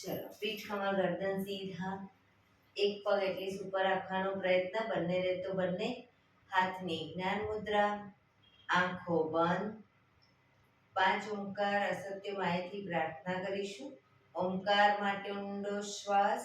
ચલો, પીઠ ખમા ગરદન સીધા, એક પગ એટલી ઉપર રાખવાનો પ્રયત્ન, બંને રહેતો બંને હાથની જ્ઞાન મુદ્રા, આંખો બંધ. 5 ઓમકાર અસત્ય માયથી પ્રાર્થના કરીશું. ઓમકાર માટે ઊંડો શ્વાસ.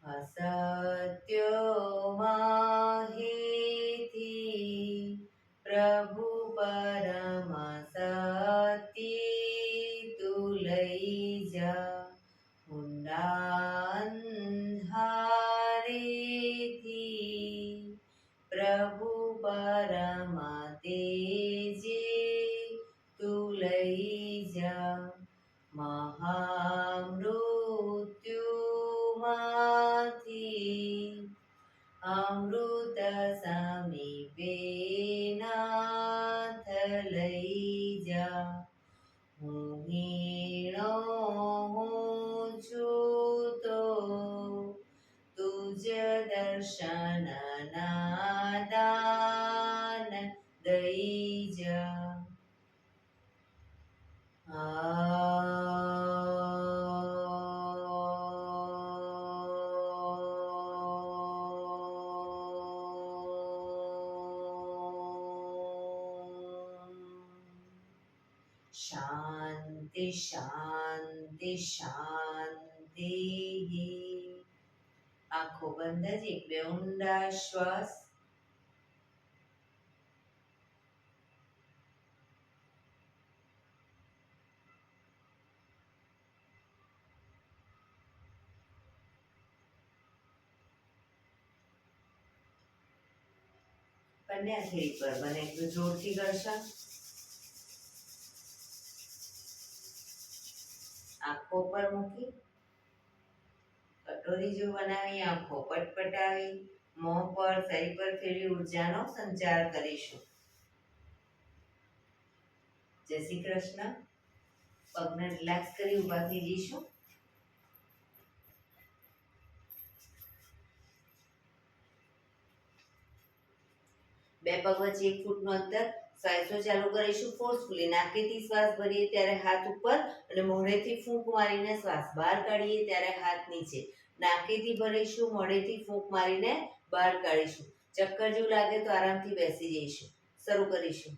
અસત્યો માહિતી પ્રભુ પરમ સત્ય તું લઈ જા. ઊંડા અંધારેથી પ્રભુ પરમ તેજે તું લઈ જા. મહામૃત્યુમાંથી અમૃત સમીપે નાથ લઈ જા. હું હીણો હું છું તો તુજ દર્શન ના દાન દઈ જા. શાંતિ શાંતિ શાંતિ. આંખો બંધ જ એક બે ઊંડા શ્વાસ. બંને હથેળી પર બને એટલું જોરથી ઘર્ષણ. આંખો પર મૂકી કટોરી જેવું બનાવી આંખો પટપટાવી મોં પર શરીર પર ફેરવી ઉર્જાનો સંચાર કરીશું. જય શ્રી કૃષ્ણ. પગને રિલેક્સ કરી ઊભા થઈ જઈશું. બે પગ વચ્ચે 1 ફૂટનું અંતર. શ્વાસો ચાલુ કરીશું ફોર્સફુલી. નાકેથી શ્વાસ ભરીએ ત્યારે હાથ ઉપર અને મોઢેથી ફૂંક મારીને શ્વાસ બહાર કાઢીએ ત્યારે હાથ નીચે. નાકેથી ભરીશું, મોઢેથી ફૂંક મારીને બહાર કાઢીશું. ચક્કર જેવું લાગે તો આરામથી બેસી જઈશું. શરૂ કરીશું.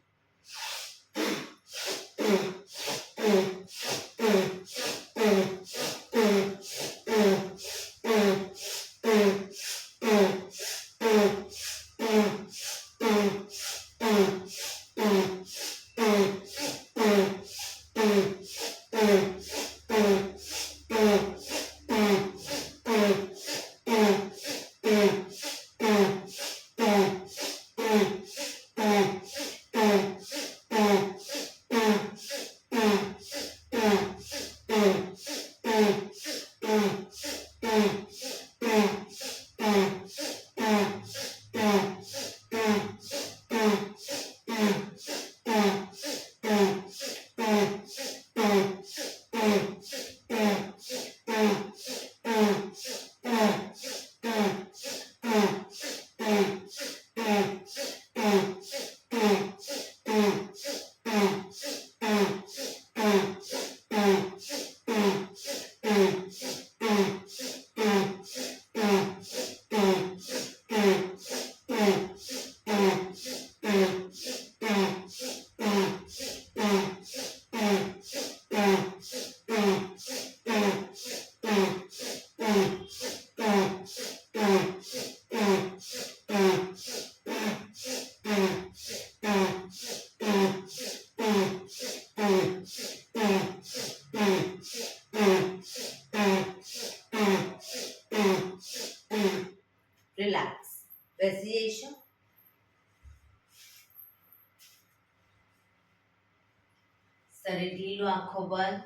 શરીર ઢીલું, આંખો બંધ.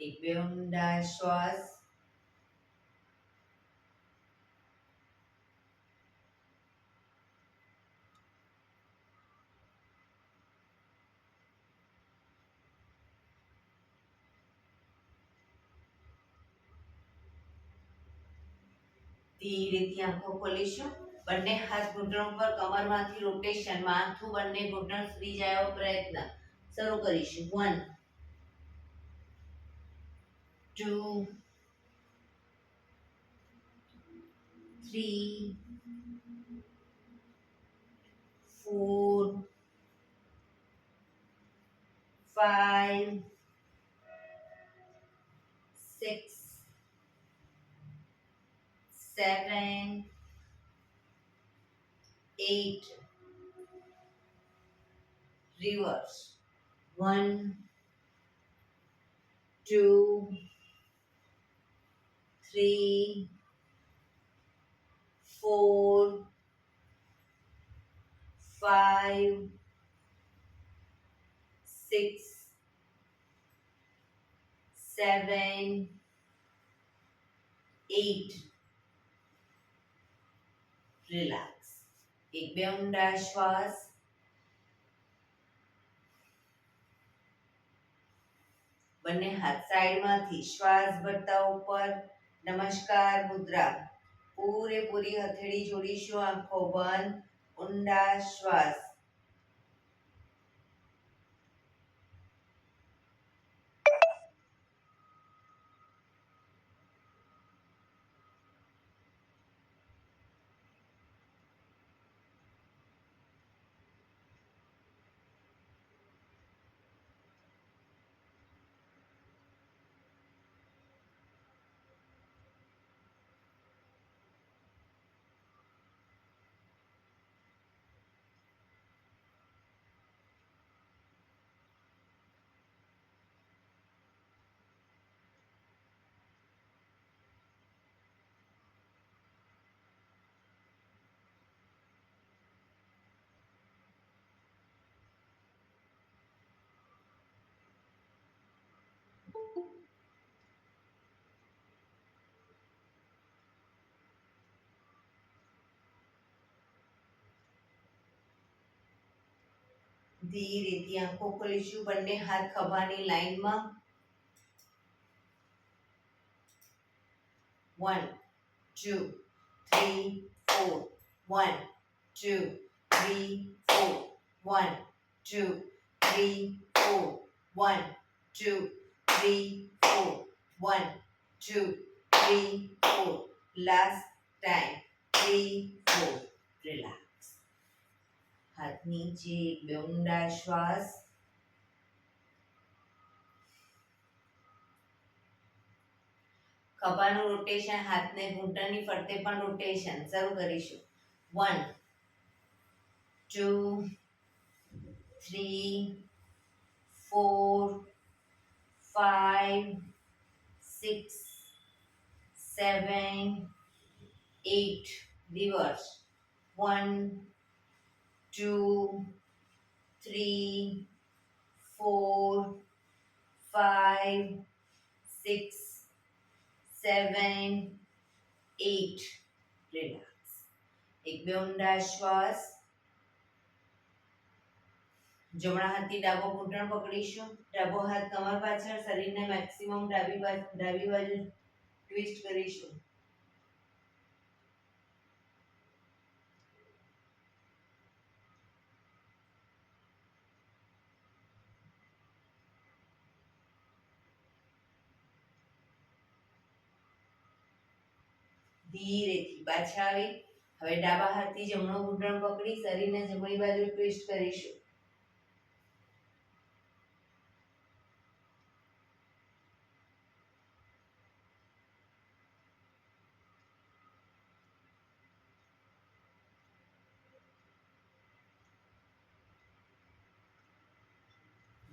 એક બે ઊંડા શ્વાસ. ધીરેથી આંખો ખોલીશું. બંને હાથ ઘૂંટણ પર, કમરમાંથી રોટેશન, માથું બંને ઘૂંટણ સુધી જાય એવો પ્રયત્ન. શરૂ કરીશું. 1 2 3 4 5 6 7 8. Reverse. 1 2 3 4 5 6 7 8. રિલેક્સ. એક બે ઊંડા શ્વાસ. બંને હાથ સાઈડમાંથી શ્વાસ ભરતા ઉપર. નમસ્કાર મુદ્રા. પૂરેપૂરી હથેળી જોડીશું, આંખો બંધ, ઊંડા શ્વાસ. ધીરેથી આંખો ખોલીશું. બંને હાથ ખભાની લાઈનમાં. 1 2 3 4 1 2 3 4 1 2 3 4 1 2 3 4 1 2 3 4. Last time. 3 4. Relax. હાથ નીચે, બે ઊંડા શ્વાસ. ખભાનું રોટેશન, હાથને ઘૂંટણની ફરતે પણ રોટેશન. શરૂ કરીશું. 1 2 3 4 5 6 7 8. Reverse. 1 2 3 4 5 6 7 8. રિલેક્સ. એક બે ઊંડા શ્વાસ. જમણા હાથથી ડાબો ઘૂંટણ પકડીશું. ડાબો હાથ કમર પાછળ, શરીરને મેક્સિમમ ડાબી બાજુ ટ્વિસ્ટ કરીશું. ધીરેથી પાછા આવી. હવે ડાબા હાથથી જમણો ઘૂંટણ પકડી શરીરને જમણી બાજુ ટ્વિસ્ટ કરીશું.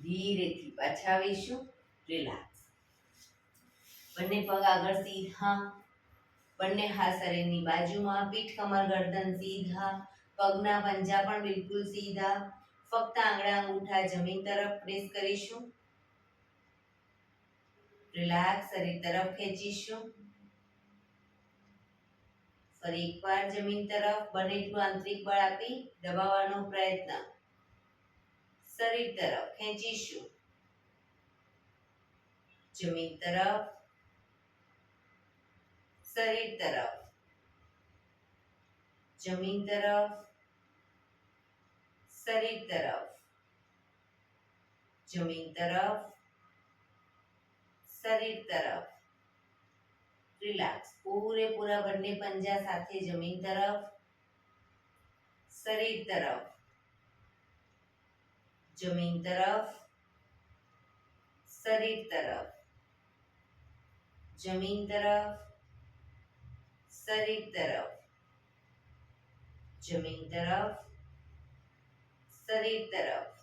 ધીરેથી પાછા આવીશું. રિલેક્સ. બંને પગ આગળ સીધા, બંને હાથ શરીરની બાજુમાં, પીઠ કમર ગરદન સીધા, પગના પંજા પણ બિલકુલ સીધા. ફક્ત આંગળા અંગૂઠા જમીન તરફ પ્રેસ કરીશું. રિલેક્સ. શરીર તરફ ખેંચીશું. ફરી એકવાર જમીન તરફ બને એટલું આંતરિક બળ આપી દબાવવાનો પ્રયત્ન. શરીર તરફ ખેંચીશું. જમીન તરફ, શરીર તરફ, જમીન તરફ, શરીર તરફ, જમીન તરફ, શરીર તરફ. રિલેક્સ. પૂરેપૂરા બંને પંજા સાથે જમીન તરફ, શરીર તરફ, જમીન તરફ, શરીર તરફ, જમીન તરફ, શરીર તરફ, જમીન તરફ, શરીર તરફ.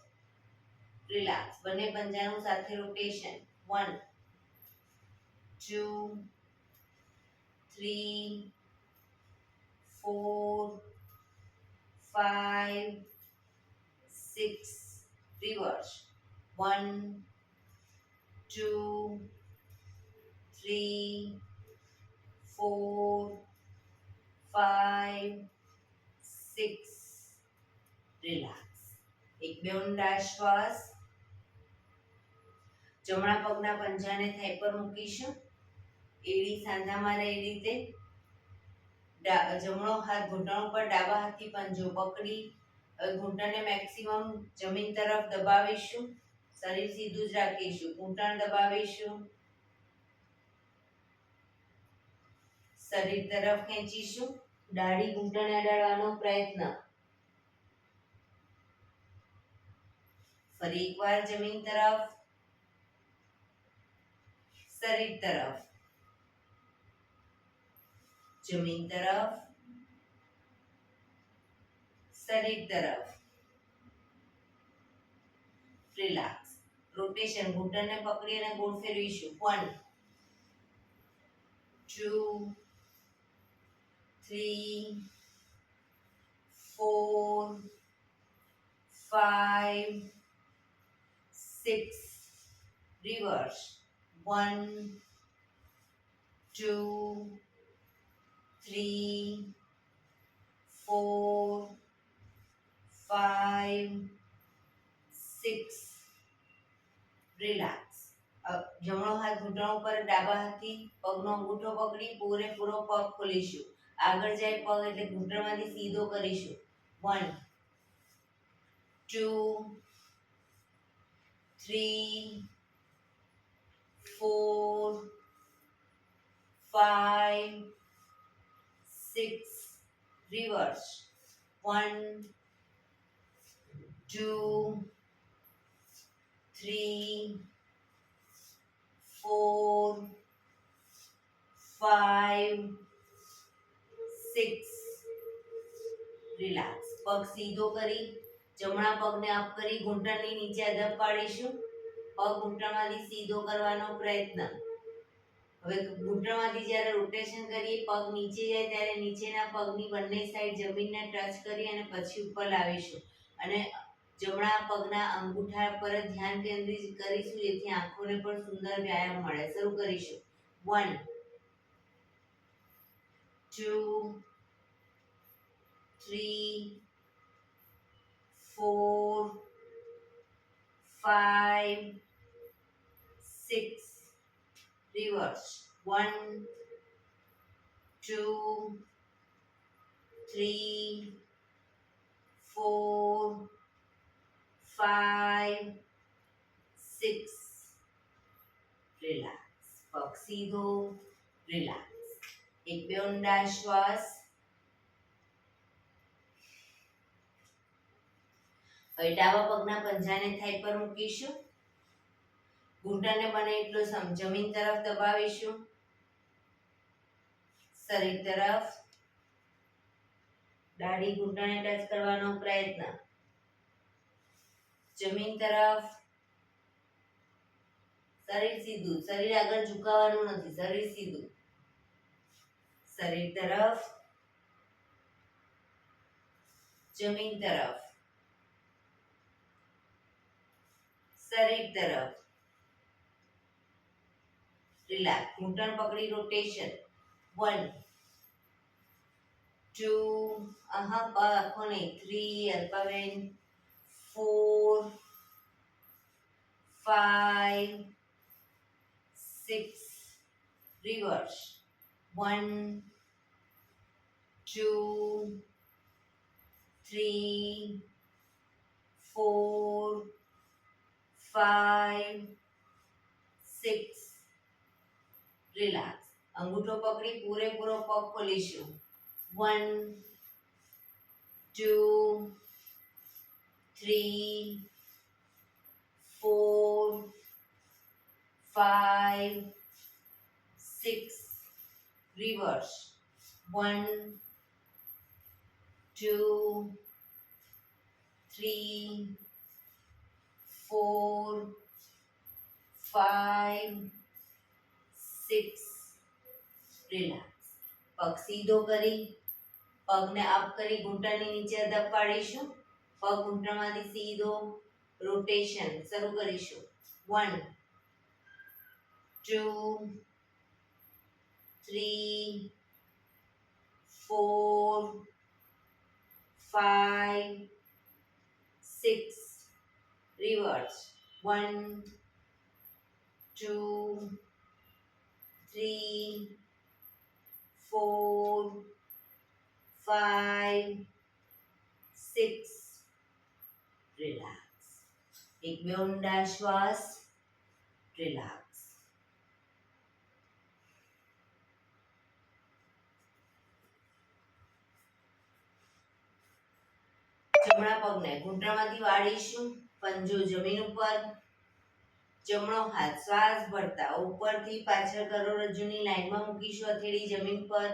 રિલેક્સ. બંને પંજાનું સાથે રોટેશન. 1 2 3 4 5 6. રિવર્સ. 1 2 3 4 5 6. રિલેક્સ. એક બે ઊંડા શ્વાસ. જમણા પગના પંજાને થાઈ પર મૂકીશું. એડી સાંધામાં રહે એ રીતે. જમણો હાથ ઘૂંટણ ઉપર, ડાબા હાથથી પંજો પકડી ઘૂંટણને મેક્સિમમ જમીન તરફ દબાવીશું. શરીર સીધું જ રાખીશું. ઘૂંટણ દબાવીશું. શરીર તરફ ખેંચીશું. દાઢી ઘૂંટણને અડાડવાનો પ્રયત્ન. ફરી એકવાર જમીન તરફ, શરીર તરફ, જમીન તરફ, શરીર તરફ. રિલેક્સ. રોટેશન. ઘૂંટણને પકડી અને ગોળ ફેરવીશું. 1 2 3 4 5 6. રિવર્સ. 1 2 3 4 5 6. રિલેક્સ. જમણો હાથ ઘૂંટણ ઉપર, ડાબા હાથથી પગનો અંગૂઠો પકડી પૂરેપૂરો પગ ખોલીશું. આગળ જાય પગ એટલે ઘૂંટણમાંથી સીધો કરીશું. 1 2 3 4 5 6. રિવર્સ. 1 2 3 4 5 6. રિલેક્સ. પગ સીધો કરી જમણા પગને અપ કરી ઘૂંટણની નીચે અદબ પાડીશું. પગ ઘૂંટણમાંથી સીધો કરવાનો પ્રયત્ન. હવે ઘૂંટણમાંથી જ્યારે રોટેશન કરીએ પગ નીચે જાય ત્યારે નીચેના પગની બંને સાઈડ જમીનને ટચ કરી અને પછી ઉપર લાવીશું અને જમણા પગના અંગૂઠા પર ધ્યાન કેન્દ્રિત કરીશું, જેથી આંખોને પણ સુંદર વ્યાયામ મળે. શરૂ કરીશું. 1 2 3 4 5 6. રિવર્સ. 1 2 3 4 5 6. રિલેક્સ. પગ સીધો. રિલેક્સ. એક બે ઊંડા શ્વાસ. હવે ડાબા પગના પંજાને થાઈ પર મૂકીશું. ઘૂંટણને બને એટલો જમીન તરફ દબાવીશું. શરીર તરફ. દાઢી ઘૂંટણને ટચ કરવાનો પ્રયત્ન. જમીન તરફ, શરીર સીધું, શરીર આગળ ઝુકાવવાનું નથી, શરીર સીધું. શરીર તરફ, જમીન તરફ, શરીર તરફ. રિલેક્સ. ઘૂંટણ પકડી રોટેશન. 1 2 આખો નહીં, 3 અલ્પાબેન, 4 5 6 રિવર્સ. 1 2 3 4 5 6. રિલેક્સ. અંગૂઠો પકડી પૂરેપૂરો પગ ખોલીશું. 1 2 3 4 5 6. રિવર્સ. 1 2 3 4 5 6. રિલેક્સ. પગ સીધો કરી પગને અપ કરી ઘૂંટણની નીચે દબાડીશું. પગ ઘૂંટણમાંથી સીધો રોટેશન શરૂ કરીશું. 1 2 3 4 5 6. રિવર્સ. 1 2 3 4 5 6. રિલેક્સ. એક બે ઊંડા શ્વાસ. રિલેક્સ. જમણા પગને ઘૂંટણમાંથી વાળીશું. પંજો જમીન ઉપર. જમણો હાથ શ્વાસ ભરતા ઉપરથી પાછળ કરોડરજ્જુની લાઈનમાં મૂકીશું. હથેળી જમીન પર.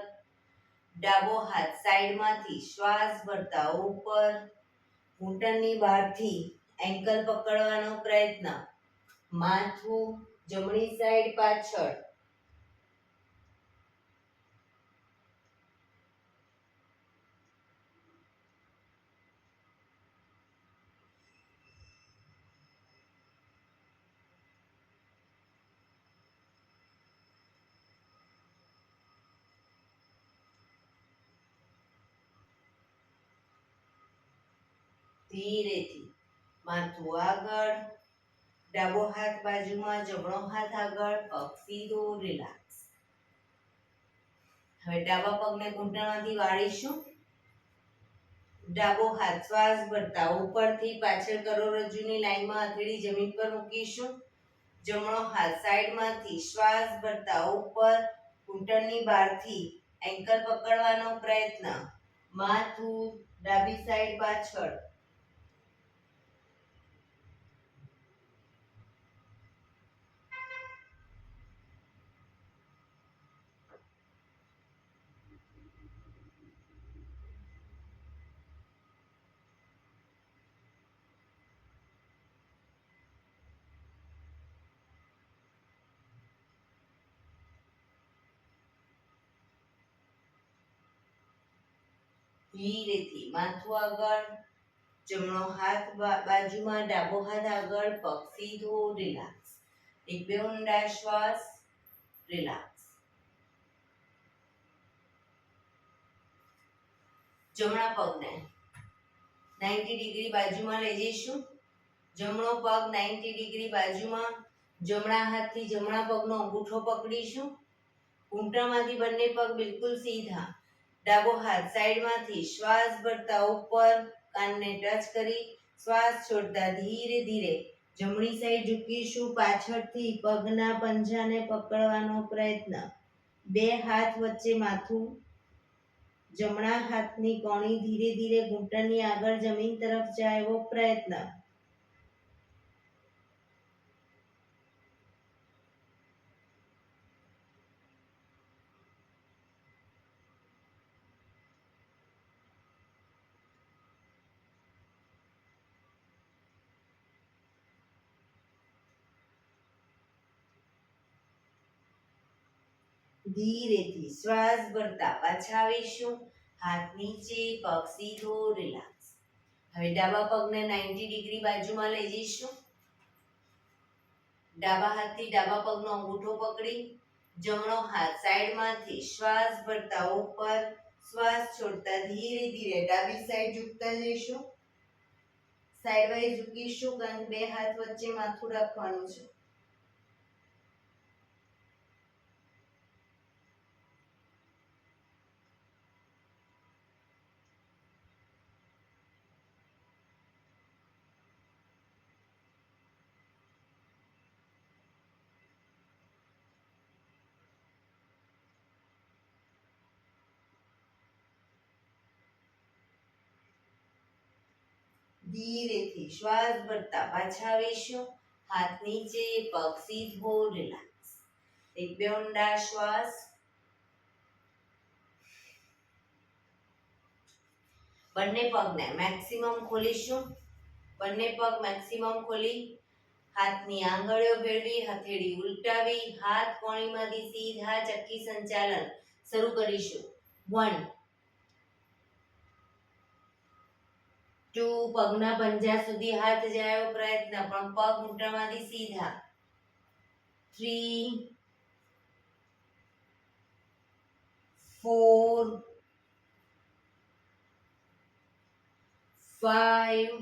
ડાબો હાથ સાઈડમાંથી શ્વાસ ભરતા ઉપર. ઘૂંટણની બહારથી એન્કલ પકડવાનો પ્રયત્ન. માથું જમણી સાઈડ પાછળ. ધીરેથી માથું આગળ. ડાબો હાથ બાજુમાં, જમણો હાથ આગળ. પગ સીધો. રિલેક્સ. હવે ડાબા પગને ઘૂંટણમાંથી વાળીશું. ડાબો હાથ શ્વાસ ભરતા ઉપરથી પાછળ કરોડરજ્જુની લાઈનમાં હથેળી જમીન પર મૂકીશું. જમણો હાથ સાઈડમાંથી શ્વાસ ભરતા ઉપર. ઘૂંટણની બહારથી એન્કલ પકડવાનો પ્રયત્ન. માથું ડાબી સાઈડ પાછળ. ધીરેથી માથું આગળ. જમણો હાથ બાજુમાં, ડાબો હાથ આગળ. પગ સીધો. રિલેક્સ. એક બે ઊંડા શ્વાસ. રિલેક્સ. જમણા પગને 90 ડિગ્રી બાજુમાં લઈ જઈશું. જમણો પગ 90 ડિગ્રી બાજુમાં. જમણા હાથથી જમણા પગનો અંગૂઠો પકડીશું. ઘૂંટણમાંથી બંને પગ બિલકુલ સીધા. ડાબો હાથ સાઈડમાંથી શ્વાસ ભરતા ઉપર. કાનને ટચ કરી શ્વાસ છોડતા ધીરે ધીરે જમણી સાઈડ ઝૂકીશું. પાછળથી પગના પંજાને પકડવાનો પ્રયત્ન. બે હાથ વચ્ચે માથું. જમણા હાથની કોણી ધીરે ધીરે ઘૂંટણની આગળ જમીન તરફ જાય એવો પ્રયત્ન. ધીરેથી શ્વાસ ભરતા પાછા આવીશું. હાથ નીચે, પગ સીધો, રિલેક્સ. હવે ડાબા પગને 90 ડિગ્રી બાજુમાં લઈ જઈશું. ડાબા હાથથી ડાબા પગનો અંગૂઠો પકડી જમણો હાથ સાઈડમાંથી શ્વાસ ભરતા ઉપર, શ્વાસ છોડતા ધીરે ધીરે ડાબી સાઈડ ઝૂકતા જઈશું. સાઈડ વાઇઝ ઝૂકીશું કારણ કે બે હાથ વચ્ચે માથું રાખવાનું છે. ધીરેથી શ્વાસ ભરતા પાછા આવીશું. હાથ નીચે, પગ સીધો, રિલેક્સ. એક બે ઊંડા શ્વાસ. બંને પગને મેક્સિમમ ખોલીશું. બંને પગ મેક્સિમમ ખોલી હાથની આંગળીઓ ભેળવી, હથેળી ઉલટાવી, હાથ કોણીમાંથી સીધા ચક્કી સંચાલન શરૂ કરીશું. 1 2 પગના પંજા સુધી હાથ જાય એવો પ્રયત્ન, પણ પગ ઘૂંટણમાંથી સીધા. 3 4 5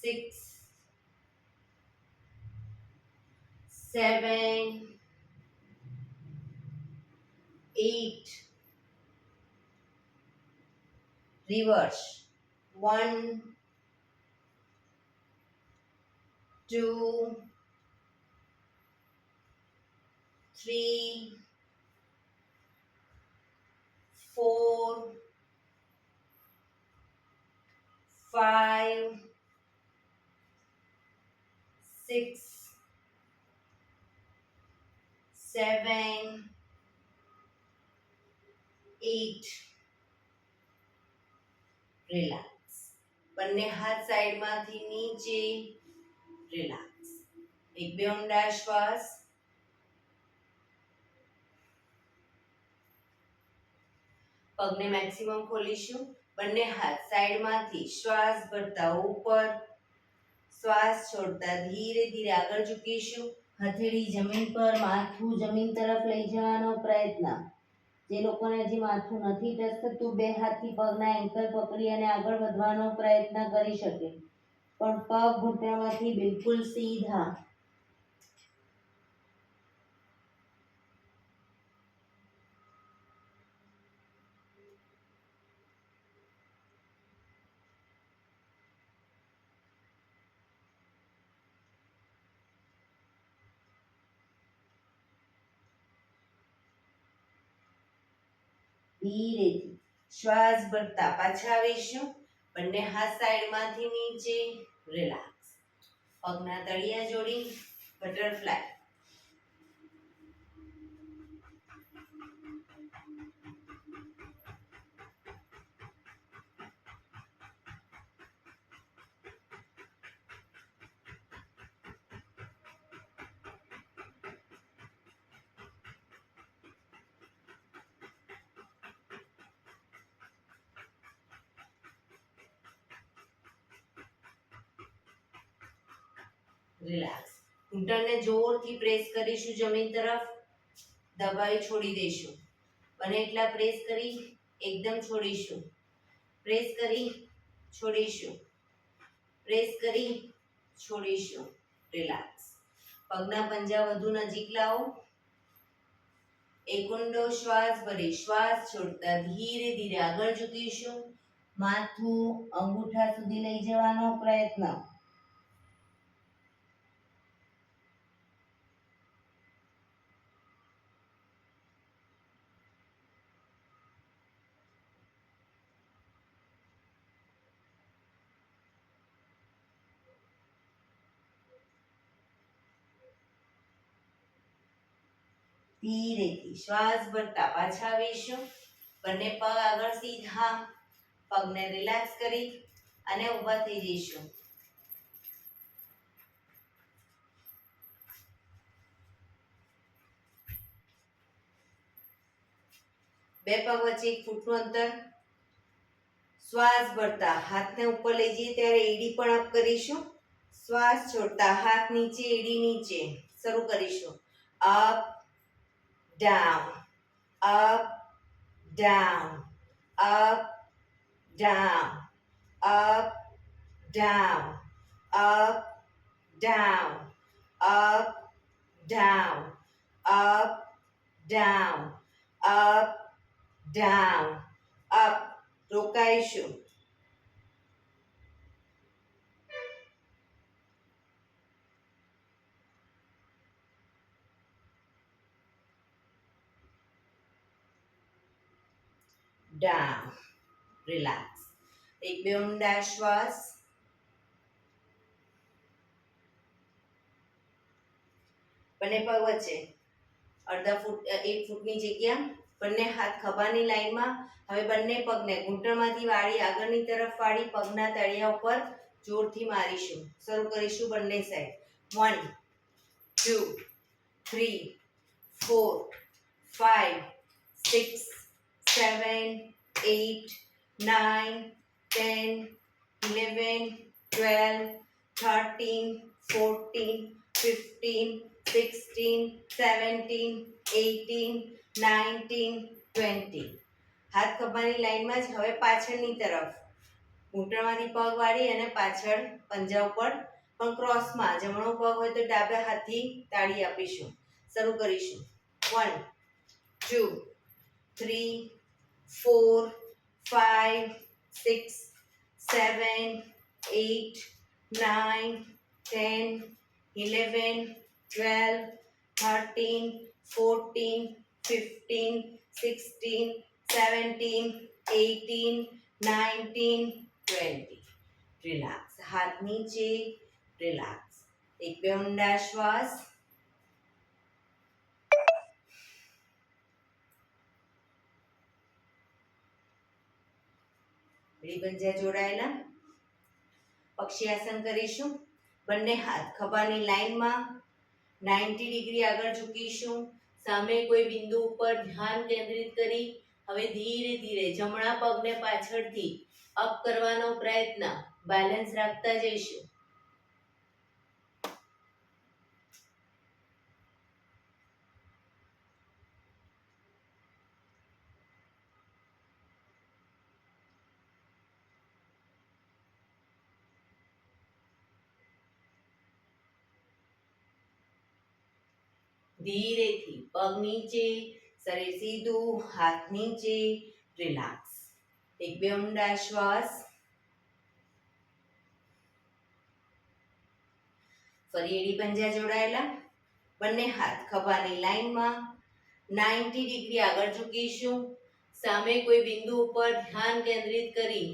6 7 8 reverse. 1 2 3 4 5 6 7 8 રિલેક્સ. બંને હાથ સાઈડમાંથી નીચે, રિલેક્સ. એક બે ઊંડા શ્વાસ. પગને મેક્સિમમ ખોલીશું. બંને હાથ સાઈડમાંથી શ્વાસ ભરતા ઉપર, શ્વાસ છોડતા ધીરે ધીરે આગળ ઝૂકીશું. હથેળી જમીન પર, માથું જમીન તરફ લઈ જવાનો પ્રયત્ન. જે લોકોને હજી માથું નથી ટચ થતું, બે હાથથી પગના એન્કલ પકડી અને આગળ વધવાનો પ્રયત્ન કરી શકે, પણ પગ ઘૂંટણમાંથી બિલકુલ સીધા. ધીરેથી શ્વાસ ભરતા પાછા આવીશું. બંને હાથ સાઈડમાંથી નીચે, રિલેક્સ. પગના તળિયા જોડી, બટરફ્લાય. રિલેક્સ. ઘૂંટણને જોરથી પ્રેસ કરીશું જમીન તરફ. દબાઈ છોડી દઈશું. બને એટલા પ્રેસ કરી એકદમ છોડીશું. પ્રેસ કરી છોડીશું. પ્રેસ કરી છોડીશું. રિલેક્સ. પગના પંજા વધુ નજીક લાવો. એક ઊંડો શ્વાસ ભરી શ્વાસ છોડતા ધીરે ધીરે આગળ ઝૂકીશું. માથું અંગૂઠા સુધી લઈ જવાનો પ્રયત્ન. ધીરેથી શ્વાસ ભરતા પાછા આવીશું. બંને પગ આગળ સીધા. પગને રિલેક્સ કરી અને ઊભા થઈ જઈશું. બે પગ વચ્ચે 1 ફૂટનું અંતર. શ્વાસ ભરતા હાથને ઉપર લઈ જઈએ ત્યારે એડી પણ અપ કરીશું. શ્વાસ છોડતા હાથ નીચે, એડી નીચે. શરૂ કરીશું. Up down, up down, up down, up down, up down, up down, up down, up down, up. રોકાઈશું. Down, relax. એક બે ઊંડા શ્વાસ. બંને પગ વચ્ચે અડધા ફૂટ 1 ફૂટની જગ્યા. બંને હાથ ખભાની લાઈનમાં. હવે બંને પગને ઘૂંટણમાંથી વાળી આગળની તરફ વાળી પગના તળિયા ઉપર જોરથી મારીશું. શરૂ કરીશું બંને સાઈડ. 1 2 3 4 5 6 7 8 9 10 11 12 13 14 15 16 17 18 19 20. હાથ ખભાની લાઈનમાં જ. હવે પાછળની તરફ ઘૂંટણમાંથી પગ વાળી અને પાછળ પંજા ઉપર પણ ક્રોસમાં. જમણો પગ હોય તો ડાબા હાથથી તાળી આપીશું. શરૂ કરીશું. 1 2 3 4 5 6 7 8 9 10 11 12 13 14 15 16 17 18 19 20. રિલેક્સ. હાથ નીચે. રિલેક્સ. એક બે ઊંડા શ્વાસ. પંજા જોડાયેલા. પક્ષી આસન કરીશું. બંને હાથ ખભાની લાઈનમાં 90 ડિગ્રી આગળ ઝૂકીશું. સામે કોઈ બિંદુ ઉપર ધ્યાન કેન્દ્રિત કરી હવે ધીરે ધીરે જમણા પગને પાછળથી અપ કરવાનો પ્રયત્ન. બેલેન્સ રાખતા જઈશું. ધીરેથી પગ નીચે, શરીર સીધું, હાથ નીચે. રિલેક્સ. એક બે ઊંડા શ્વાસ. ફરી એડી પંજા જોડાયેલા. બંને હાથ ખભાની લાઈનમાં 90 ડિગ્રી આગળ ઝૂકીશું. સામે કોઈ બિંદુ ઉપર ધ્યાન કેન્દ્રિત કરી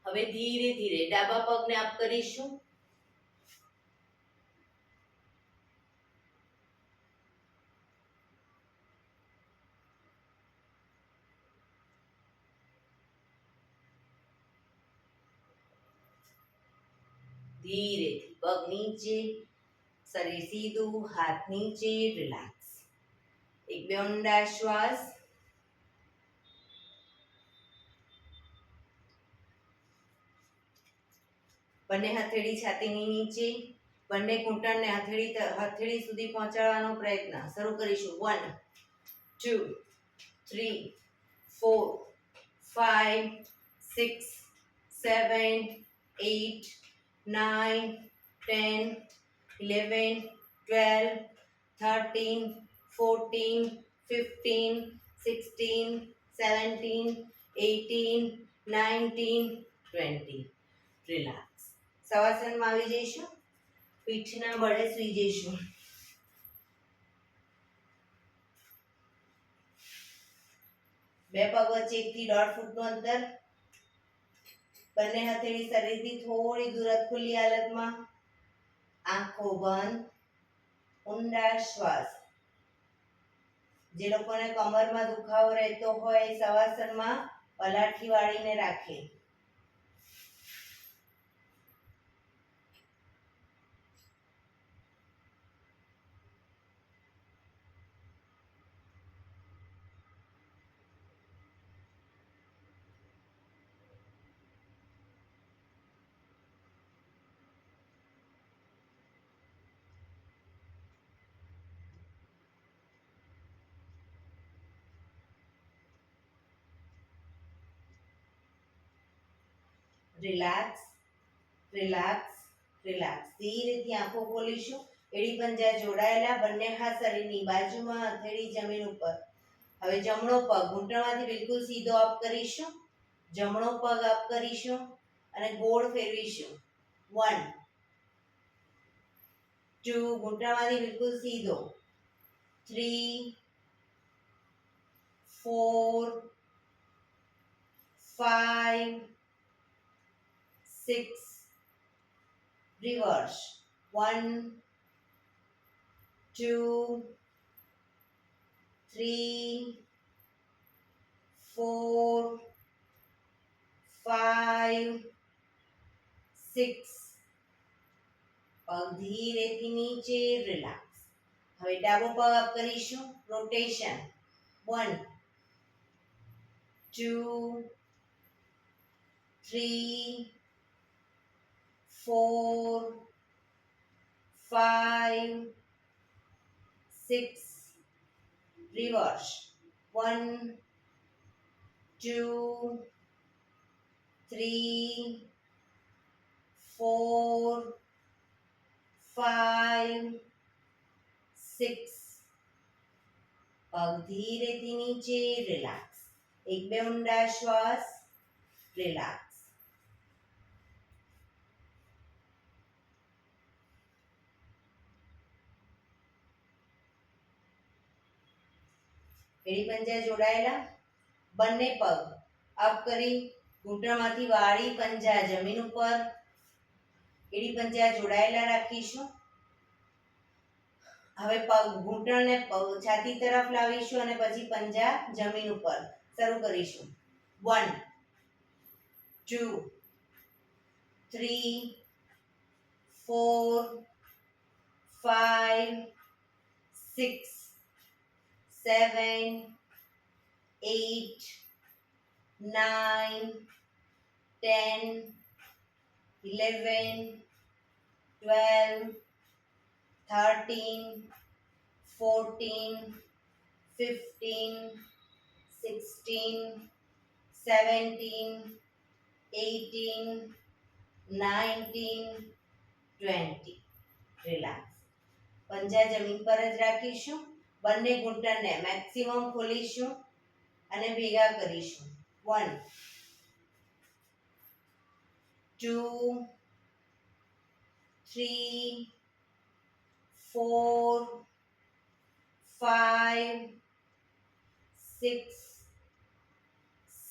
હવે ધીરે ધીરે ડાબા પગને અપ કરીશું. ધીરેથી પગ નીચે, શરીર સીધું, હાથ નીચે. રિલેક્સ. એક બે ઊંડા શ્વાસ. બંને હથેળી છાતીની નીચે. બંને ઘૂંટણને હથેળી સુધી પહોંચાડવાનો પ્રયત્ન. શરૂ કરીશું. 1 2 3 4 5 6 7 8 9 10 11 12 13 14 15 16 17 18 19 20. રિલેક્સ. શવાસનમાં આવી જઈશું. પીઠના બળે સૂઈ જઈશું. બે પગ વચ્ચે 1 થી 1.5 ફૂટનું અંતર. બંને હથેળી શરીરથી થોડી દૂર ખુલ્લી હાલતમાં. આંખો બંધ. ઊંડા શ્વાસ. જે લોકોને કમરમાં દુખાવો રહેતો હોય શવાસનમાં પલાઠી વાળીને રાખે. Relax, relax, relax. ધીરેથી આંખો ખોલીશું. એડી પંજા જોડાયેલા, બંને હાથ શરીરની બાજુમાં, હથેળી જમીન ઉપર. હવે જમણો પગ ઘૂંટણમાંથી બિલકુલ સીધો અપ કરીશું. જમણો પગ અપ કરીશું અને ગોળ ફેરવીશું. 1 2 ઘૂંટણમાંથી બિલકુલ સીધો. 3 4 5 6 રિવર્સ. 1 2 3 4 5 6. પગ ધીરેથી નીચે, રિલેક્સ. હવે ડાબો પગ અપ કરીશું. રોટેશન. 1 2 3 4 5 6 રિવર્સ. 1 2 3 4 5 6. પગ ધીરેથી નીચે, રિલેક્સ. એક બે ઊંડા શ્વાસ, રિલેક્સ. એડી પંજા જોડાયેલા, બંને પગ અપ કરી ઘૂંટણમાંથી વાળી પંજા જમીન ઉપર. એડી પંજા જોડાયેલા રાખીશું. હવે પગ ઘૂંટણને છાતી તરફ લાવીશું અને પછી પંજા જમીન ઉપર. શરૂ કરીશું. 1 2 3 4 5 6 7 8 9 10 11 12 13 14 15 16 17 18 19 20. રિલેક્સ. પંજા જમીન પર જ રાખીશું. બંને ઘૂંટણને મેક્સિમમ ખોલીશું અને ભેગા કરીશું. 1 2 3 4 5 6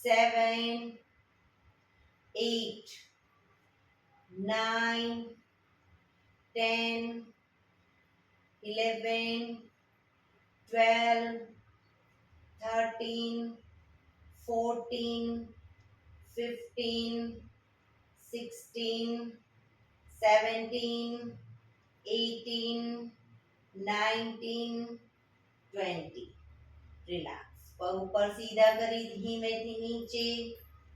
7 8 9 10 11 12 13 14 15 16 17 18 19 20. રિલેક્સ. પગ ઉપર સીધા કરી ધીમેથી નીચે,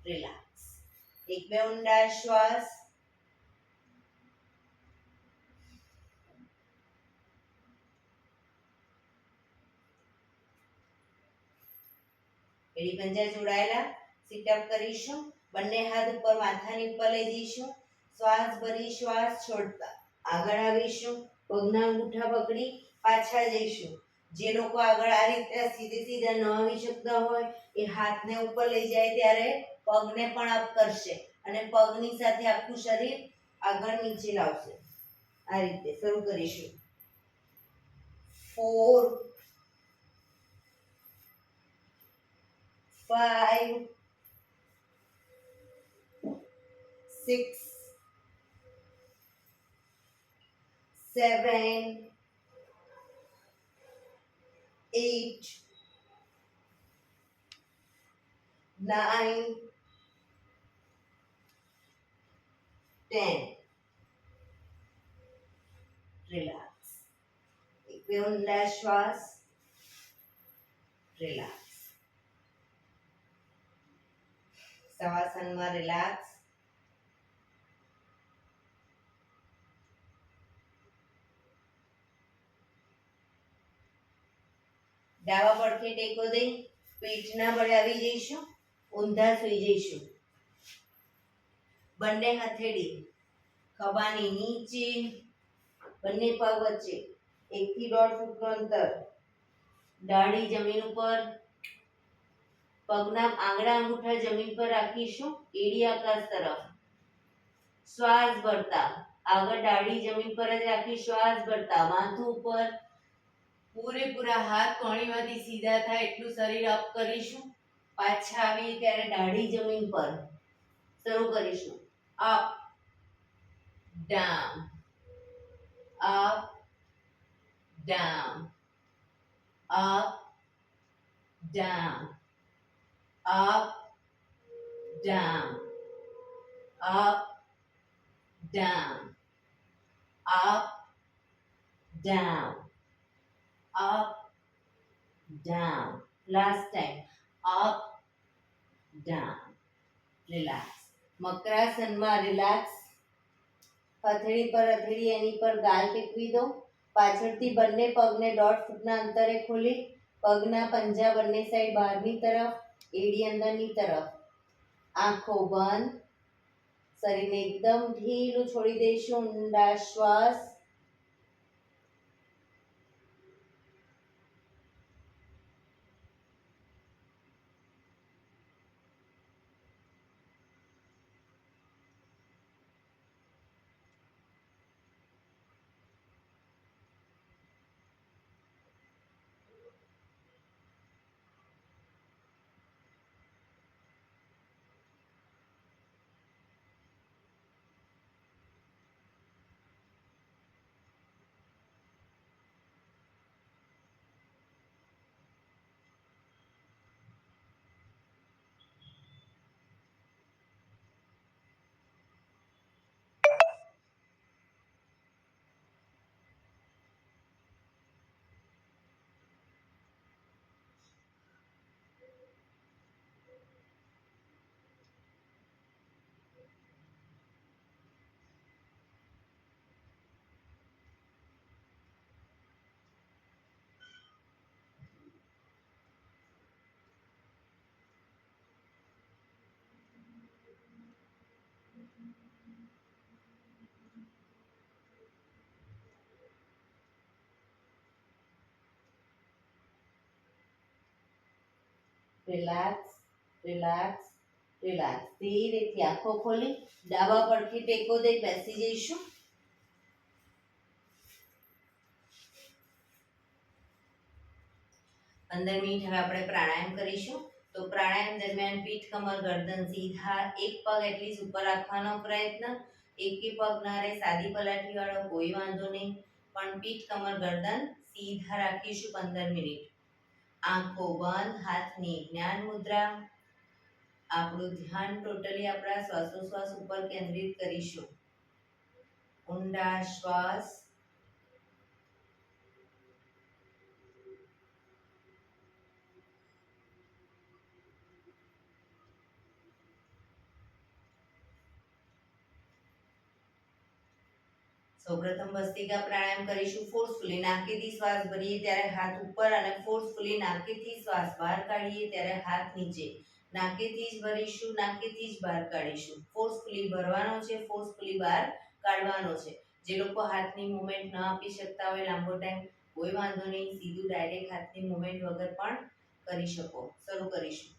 રિલેક્સ. એક બે ઊંડા શ્વાસ. એડી પંજા જોડાયેલા, સિટઅપ કરીશું. બંને હાથ ઉપર માથાની ઉપર લઈ જઈશું. શ્વાસ ભરી શ્વાસ છોડતા આગળ આવીશું. પગના અંગૂઠા પકડી પાછા જઈશું. જે લોકો આગળ આ રીતે સીધે સીધા ન આવી શકતા હોય એ હાથને ઉપર લઈ જાય ત્યારે પગને પણ અપ કરશે અને પગની સાથે આખું શરીર આગળ નીચે લાવશે. આ રીતે શરૂ કરીશું. 4 5 6 7 8 9 10. રિલેક્સ. એક બે ઊંડા શ્વાસ, રિલેક્સ. શવાસનમાં રિલેક્સ. ડાબા પડખે ટેકો દઈ પીઠના બળે આવી જઈશું. ઊંધા સુઈ જઈશું. બંને હથેળી ખભાની નીચે, બંને પગ વચ્ચે 1 થી 1.5 ફૂટનું અંતર, દાઢી જમીન ઉપર, પગના આંગળા અંગૂઠા જમીન પર રાખીશું, એડી આકાશ તરફ. શ્વાસ ભરતા આગળ દાઢી જમીન પર જ રાખી, શ્વાસ ભરતા માથું ઉપર, પૂરેપૂરા હાથ કોણીમાંથી સીધા થાય એટલું શરીર અપ કરીશું. પાછા આવીએ ત્યારે દાઢી જમીન પર. શરૂ કરીશું. Up down, up down, up down, up down, up down, up down, up down. Last time. Up down. Relax. મકરાસનમાં રિલેક્સ. હથેળી પર હથેળી એની પર ગાલ ટેકવી દો. પાછળથી બંને પગને 1.5 ફૂટના અંતરે ખોલી, પગના પંજા બંને સાઈડ બહારની તરફ, એડી અંદરની તરફ. આંખો બંધ. શરીરને એકદમ ઢીલું છોડી દઈશું. ઊંડા શ્વાસ. Relax, relax, relax. ધીરેથી આંખો ખોલી ડાબા પડખે ટેકો દઈ બેસી જઈશું. પંદર મિનિટ હવે આપણે પ્રાણાયામ કરીશું. તો પ્રાણાયામ દરમિયાન પીઠ, કમર, ગરદન સીધા, એક પગ એટલીસ્ટ ઉપર રાખવાનો પ્રયત્ન. એકે પગ ના રહે સાદી પલાઠી વાળો કોઈ વાંધો નહીં, પણ પીઠ, કમર, ગરદન સીધા રાખીશું 15 મિનિટ. આંખો બંધ, હાથની જ્ઞાન મુદ્રા. આપણું ધ્યાન ટોટલી આપણા શ્વાસોશ્વાસ ઉપર કેન્દ્રિત કરીશું. ઊંડા શ્વાસ. સૌપ્રથમ ભસ્ત્રિકા પ્રાણાયામ કરીશું. ફોર્સફુલી નાકેથી શ્વાસ ભરીએ ત્યારે હાથ ઉપર અને ફોર્સફુલી નાકેથી શ્વાસ બહાર કાઢીએ ત્યારે હાથ નીચે. નાકેથી જ ભરીશું, નાકેથી જ બહાર કાઢીશું. ફોર્સફુલી ભરવાનો છે, ફોર્સફુલી બહાર કાઢવાનો છે. જે લોકો હાથની મૂવમેન્ટ ન આપી શકતા હોય લાંબો ટાઈમ, કોઈ વાંધો નહીં, સીધું ડાયરેક્ટ હાથની મૂવમેન્ટ વગર પણ કરી શકો. શરૂ કરીશું.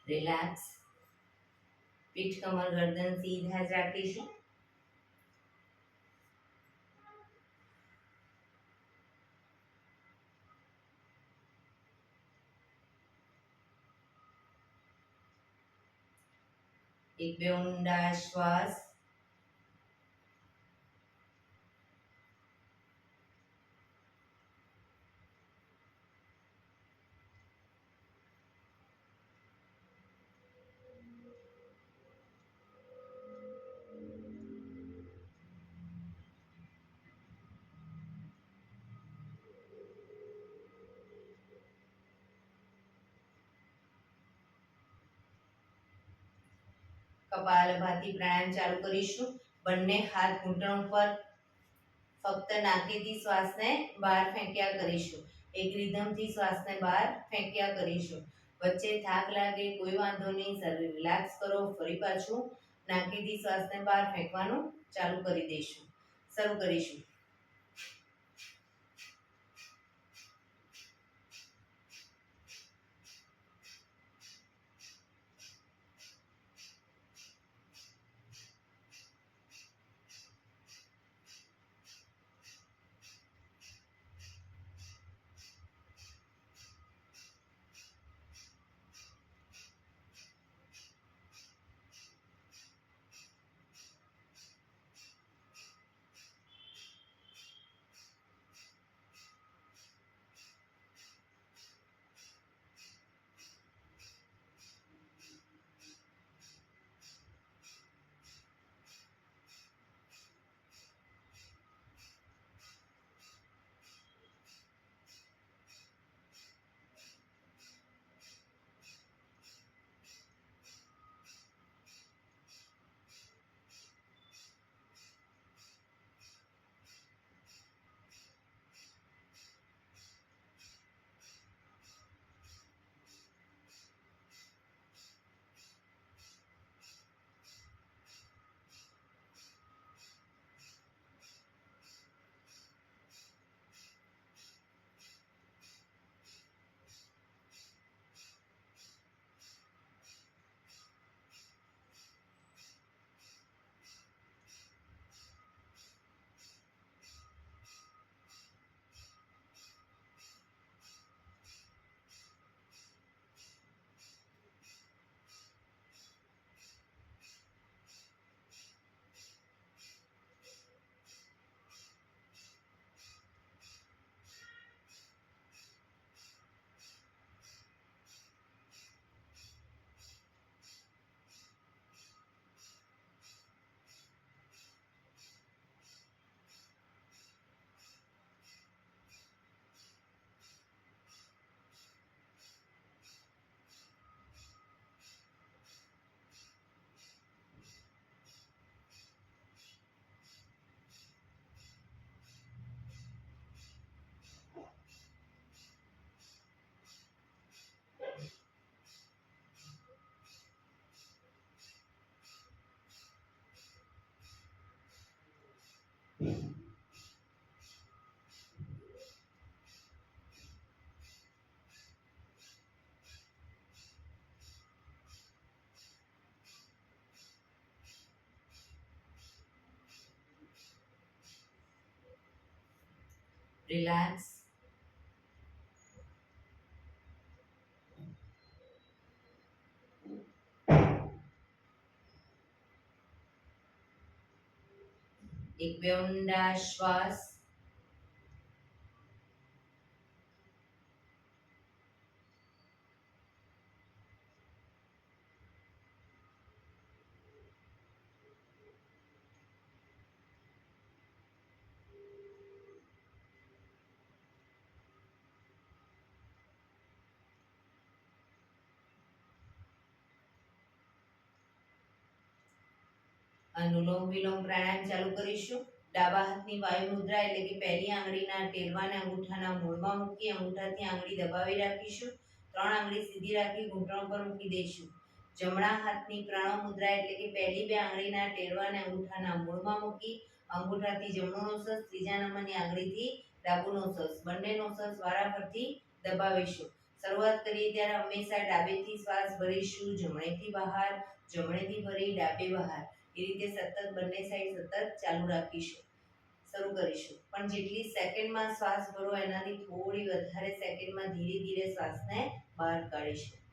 રિલેક્સ. પીઠ કમર ગરદન સીધા જ રાખીશું. એક બે ઊંડા શ્વાસ. કપાલભાતિ પ્રાણાયામ ચાલુ કરીશું. બંને હાથ ઘૂંટણ પર, ફક્ત નાકેથી શ્વાસને બહાર ફેંક્યા કરીશું. એક રિધમથી શ્વાસને બહાર ફેંક્યા કરીશું. વચ્ચે થાક લાગે કોઈ વાંધો નહીં, શરીર રિલેક્સ કરો. ફરી પાછું નાકેથી શ્વાસને બહાર ફેંકવાનું ચાલુ કરી દઈશું. શરૂ કરીશું. રિલેક્સ. એક બે ઊંડા શ્વાસ. અનુલોમ વિલોમ પ્રાણાયામ ચાલુ કરીશું. ડાબા હાથની વાયુ મુદ્રા એટલે કે પહેલી આંગળીના ટેરવાને અંગૂઠાના મૂળમાં મૂકી અંગૂઠાથી આંગળી દબાવી રાખીશું. 3 આંગળી સીધી રાખી ઘૂંટણ પર મૂકી દઈશું. જમણા હાથની પ્રણવ મુદ્રા એટલે કે પહેલી 2 આંગળીના ટેરવાને અંગૂઠાના મૂળમાં મૂકી અંગૂઠાથી જમણો નોસસ, ત્રીજા નંબરની આંગળીથી ડાબુ નોસસ, બંને નોસસ વારાફરતી દબાવીશું. શરૂઆત કરીએ ત્યારે હંમેશા ડાબેથી શ્વાસ ભરીશું, જમણેથી બહાર, જમણેથી ભરી ડાબે બહાર. એ રીતે સતત બંને સાઈડ સતત ચાલુ રાખીશું. શરૂ કરીશું. પણ જેટલી સેકન્ડમાં શ્વાસ ભરો એનાથી થોડી વધારે સેકન્ડમાં ધીરે ધીરે શ્વાસને બહાર કાઢીશું.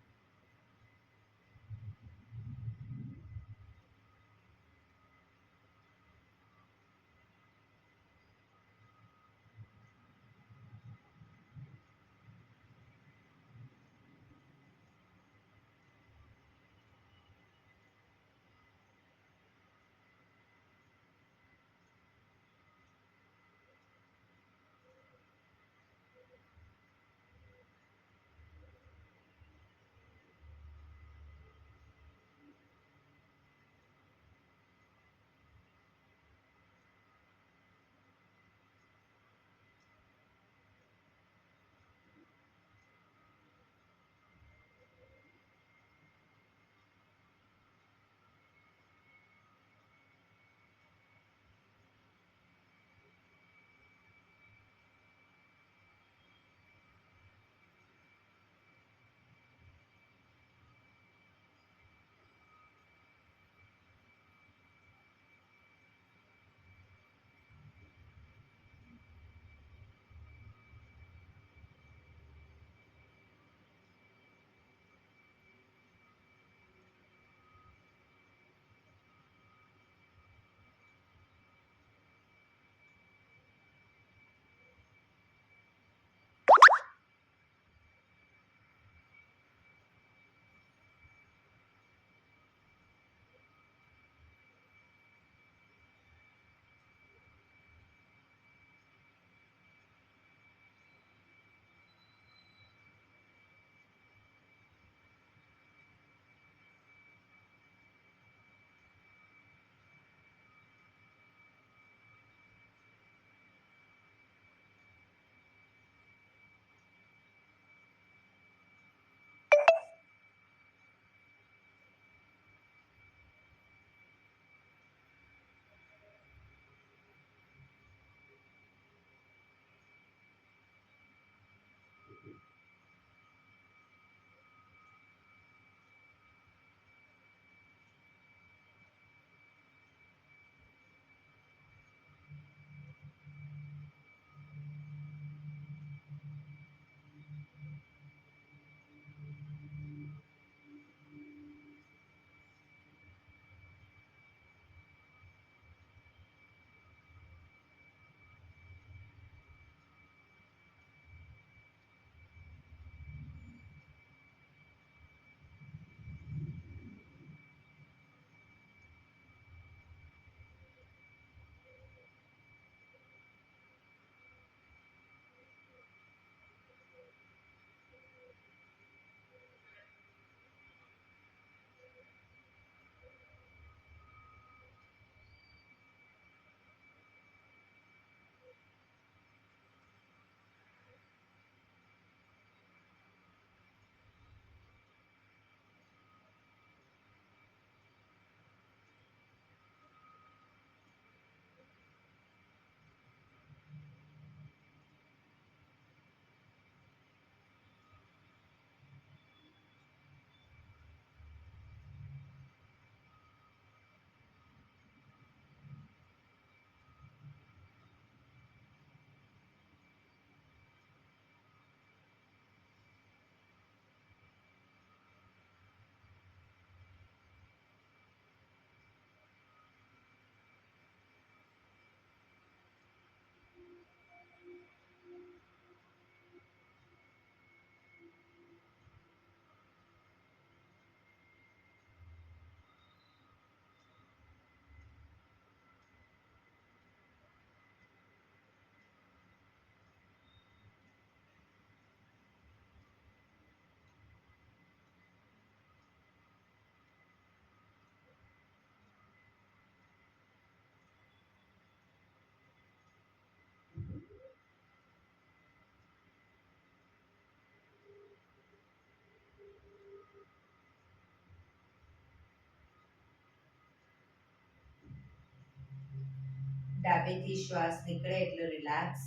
ડાબેથી શ્વાસ નીકળે એટલે રિલેક્સ.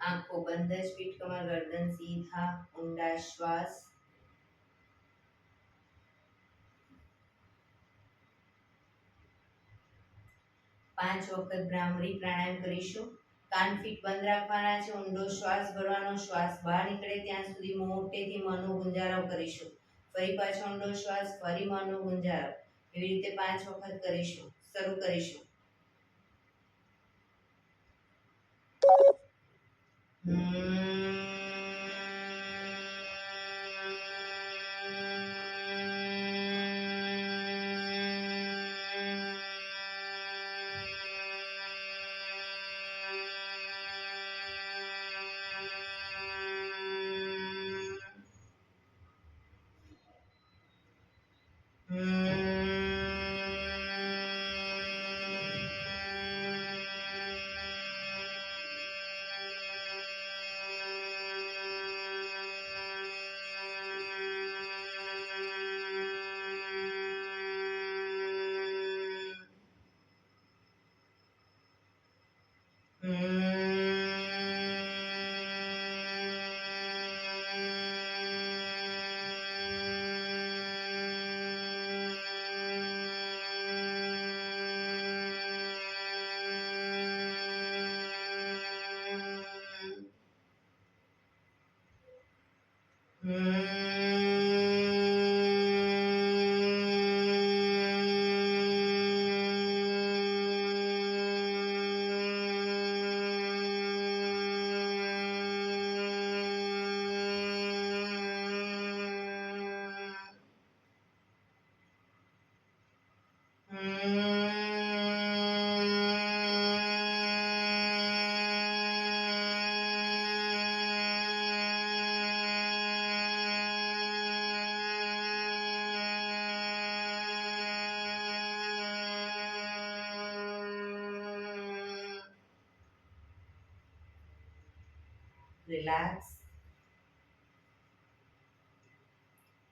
आंखों बंद ज, पीठ कमर गर्दन सीधा, ऊंडा श्वास। પાંચ વખત ભ્રામરી પ્રાણાયામ કરીશું। કાન ફીટ બંધ રાખવાના છે, ઊંડો શ્વાસ ભરવાનો, શ્વાસ બહાર નીકળે ત્યાં સુધી મોટેથી મોંનો ગુંજારો કરીશું। ફરી પાછો ઊંડો શ્વાસ, ફરી મોંનો ગુંજારો, એવી રીતે 5 વખત કરીશું। શરૂ કરીશું। રિલેક્સ।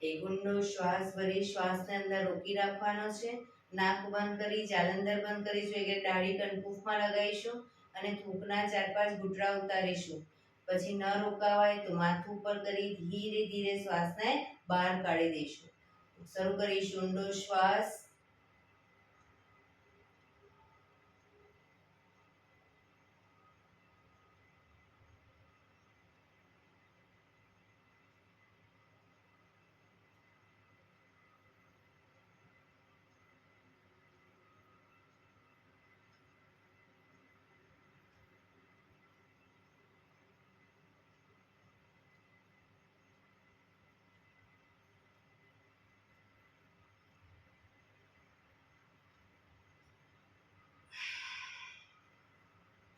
એક ઊંડો શ્વાસ ભરી શ્વાસને અંદર રોકી રાખવાનો છે। નાક બંધ કરી, જાલંધર બંધ કરીશું, એટલે દાઢી કનકુફમાં લગાવીશું અને થૂંકના 4-5 ઘૂંટડા ઉતારીશું। પછી ન રોકાવાય તો માથું ઉપર કરી ધીરે ધીરે શ્વાસને બહાર કાઢી દઈશું। શરૂ કરીશું। ઊંડો શ્વાસ,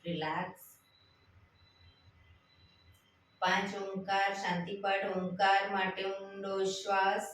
રિલેક્સ। 5 ઓમકાર શાંતિપાઠ। ઓમકાર માટે ઊંડો શ્વાસ,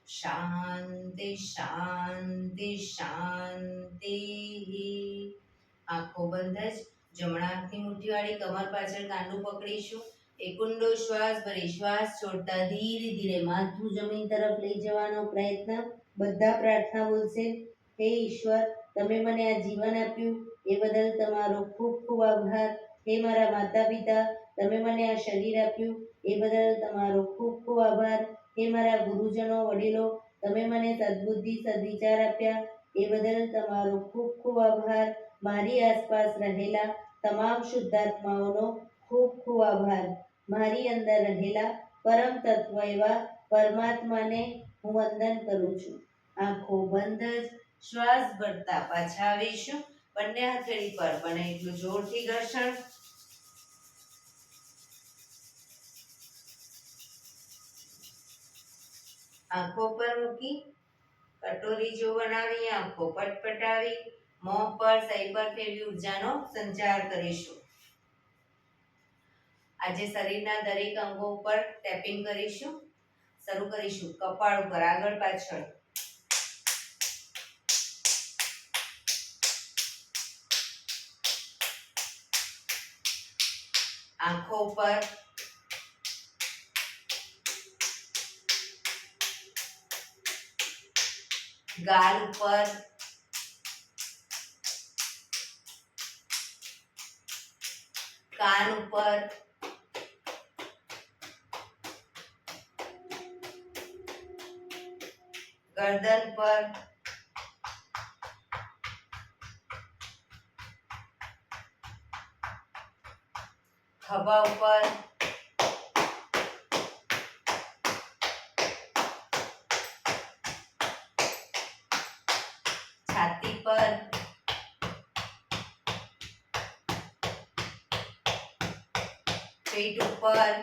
शांति शांति शांति। આંખો બંધ જ. જમણા હાથની મુઠ્ઠીવાળી કમર પાછળ કાંડું પકડીશું. એક ઊંડો શ્વાસ ભરી શ્વાસ છોડતા ધીરે ધીરે માથું જમીન તરફ લઈ જવાનો પ્રયત્ન. બધા પ્રાર્થના બોલશે. હે ઈશ્વર, તમે મને આ જીવન આપ્યું એ બદલ તમારો ખૂબ ખૂબ આભાર. હે મારા માતા પિતા, તમે મને આ શરીર આપ્યું એ બદલ તમારો ખૂબ ખૂબ આભાર. હે મારા ગુરુજનો વડીલો, તમે મને સદબુદ્ધિ સદવિચાર આપ્યા એ બદલ તમારો ખૂબ ખૂબ આભાર. મારી આસપાસ રહેલા તમામ શુદ્ધાત્માઓનો ખૂબ ખૂબ આભાર. મારી અંદર રહેલા પરમ તત્વ એવા પરમાત્માને હું વંદન કરું છું. આંખો બંધ જ શ્વાસ ભરતા પાછા આવીશું. બંને હથેળી પર બને એટલું જોરથી ઘર્ષણ. આંખો પર મૂકી કટોરી જો બનાવી આંખો પટપટાવી મોં પર સહી પર ફેરવી ઉર્જાનો સંચાર કરીશું. આજે શરીરના દરેક અંગો ઉપર ટેપિંગ કરીશું. શરૂ કરીશું કપાળ ઉપર, આગળ પાછળ. આંખો ઉપર, ગાલ ઉપર, કાન ઉપર, ગરદન પર, ખભા ઉપર, છાતી પર, પેટ ઉપર,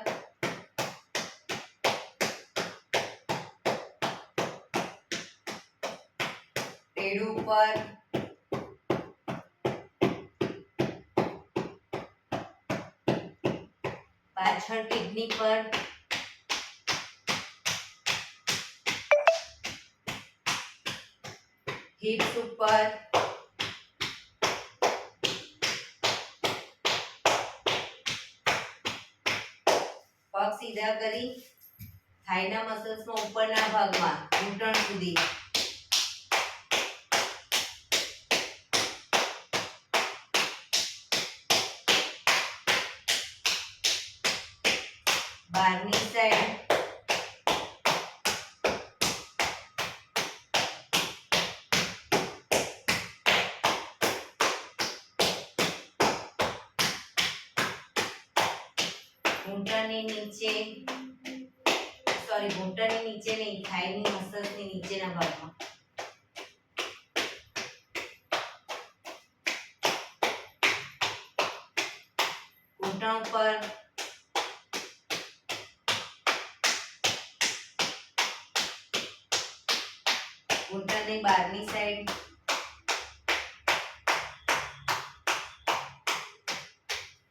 પેડ ઉપર, પાછળ કિડની પર, હિપ્સ ઉપર, પગ સીધા કરી થાઈના મસલ્સમાં ઉપરના ભાગમાં ઘૂંટણ સુધી. બહારની સાઈડ, ઘૂંટણની નીચે, ઘૂંટણની નીચે નહીં, થાઈની મસલ્સની નીચેના ભાગમાં. ઘૂંટણ ઉપર, ઘૂંટણની બહારની સાઈડ,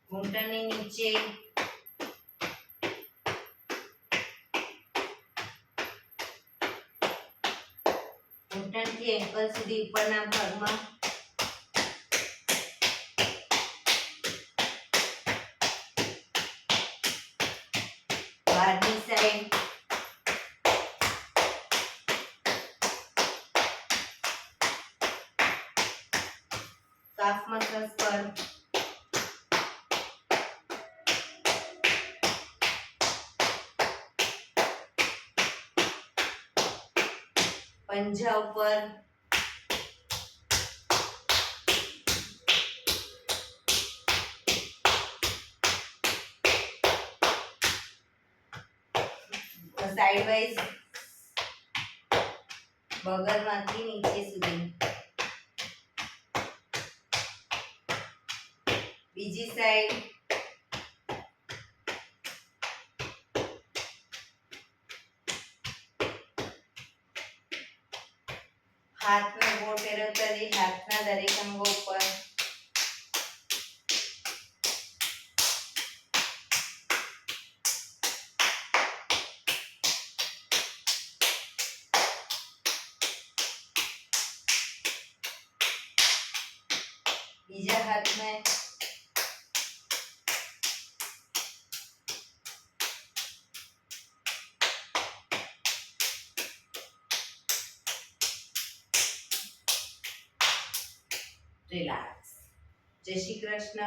ઘૂંટણની નીચે, ઘૂંટણથી એન્કલ સુધી ઉપરના ભાગમાં. બહારની સાઈડ, કાફ મસલ્સ પર, પંજા ઉપર, સાઈડ વાઇઝ બગલમાંથી નીચે સુધી. બીજી સાઈડ, હાથનો ગોળ ફેરવતા જઈ હાથના દરેક અંગો ઉપર. બીજા हाथ में रिलैक्स। जय श्री कृष्ण।